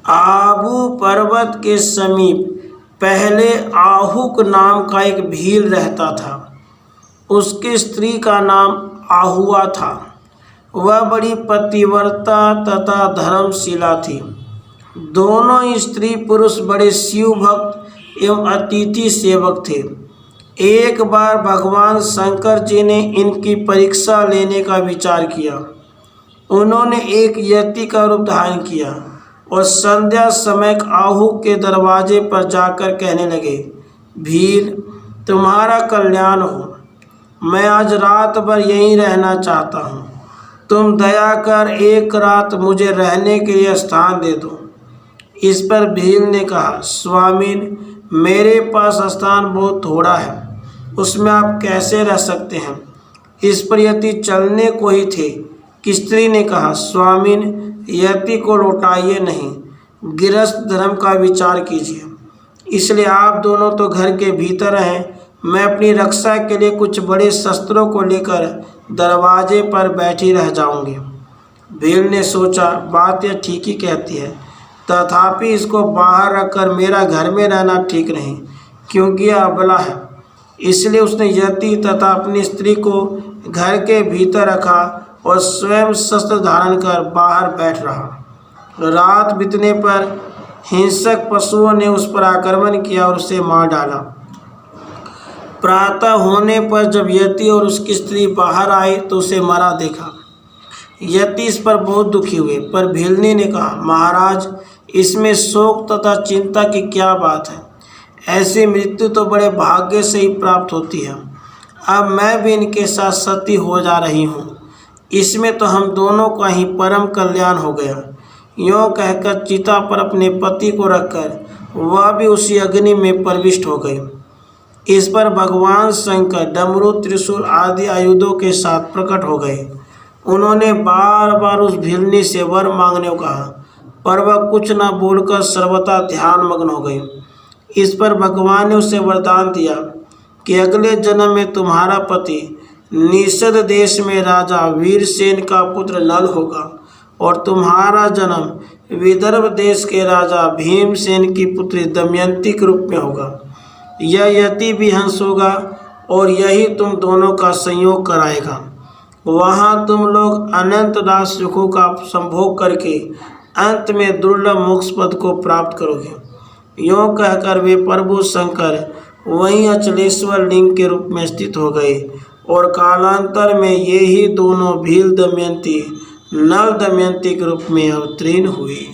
आबू पर्वत के समीप पहले आहुक नाम का एक भील रहता था। उसकी स्त्री का नाम आहुआ था। वह बड़ी पतिव्रता तथा धर्मशीला थी। दोनों स्त्री पुरुष बड़े शिव भक्त एवं अतिथि सेवक थे। एक बार भगवान शंकर जी ने इनकी परीक्षा लेने का विचार किया। उन्होंने एक यति का रूप धारण किया और संध्या समय आहू के दरवाजे पर जाकर कहने लगे, भील, तुम्हारा कल्याण हो। मैं आज रात भर यहीं रहना चाहता हूँ। तुम दया कर एक रात मुझे रहने के लिए स्थान दे दो। इस पर भील ने कहा, स्वामीन, मेरे पास स्थान बहुत थोड़ा है, उसमें आप कैसे रह सकते हैं। इस पर यति चलने को ही थे कि स्त्री ने कहा, स्वामीन, यति को लौटाइए नहीं, गृहस्थ धर्म का विचार कीजिए। इसलिए आप दोनों तो घर के भीतर हैं। मैं अपनी रक्षा के लिए कुछ बड़े शस्त्रों को लेकर दरवाजे पर बैठी रह जाऊंगी। भील ने सोचा, बात यह ठीक ही कहती है, तथापि इसको बाहर रखकर मेरा घर में रहना ठीक नहीं, क्योंकि यह अबला है। इसलिए उसने यति तथा अपनी स्त्री को घर के भीतर रखा और स्वयं शस्त्र धारण कर बाहर बैठ रहा। रात बीतने पर हिंसक पशुओं ने उस पर आक्रमण किया और उसे मार डाला। प्रातः होने पर जब यति और उसकी स्त्री बाहर आई तो उसे मरा देखा। यति इस पर बहुत दुखी हुए, पर भीलनी ने कहा, महाराज, इसमें शोक तथा चिंता की क्या बात है। ऐसी मृत्यु तो बड़े भाग्य से ही प्राप्त होती है। अब मैं भी इनके साथ सती हो जा रही हूँ। इसमें तो हम दोनों का ही परम कल्याण हो गया। यों कहकर चिता पर अपने पति को रखकर वह भी उसी अग्नि में प्रविष्ट हो गई। इस पर भगवान शंकर डमरू, त्रिशूल आदि आयुधों के साथ प्रकट हो गए। उन्होंने बार बार उस भीलनी से वर मांगने को कहा, पर वह कुछ न बोलकर सर्वथा ध्यान मग्न हो गई। इस पर भगवान ने उसे वरदान दिया कि अगले जन्म में तुम्हारा पति निषद देश में राजा वीरसेन का पुत्र नल होगा और तुम्हारा जन्म विदर्भ देश के राजा भीमसेन की पुत्री दमयंती के रूप में होगा। यह यति भी हंस होगा और यही तुम दोनों का संयोग कराएगा। वहाँ तुम लोग अनंत राज सुखों का संभोग करके अंत में दुर्लभ मोक्ष पद को प्राप्त करोगे। यों कहकर वे प्रभु शंकर वहीं अचलेश्वर लिंग के रूप में स्थित हो गए और कालांतर में ये ही दोनों भील दमयंती नल दमयंती के रूप में अवतीर्ण हुई।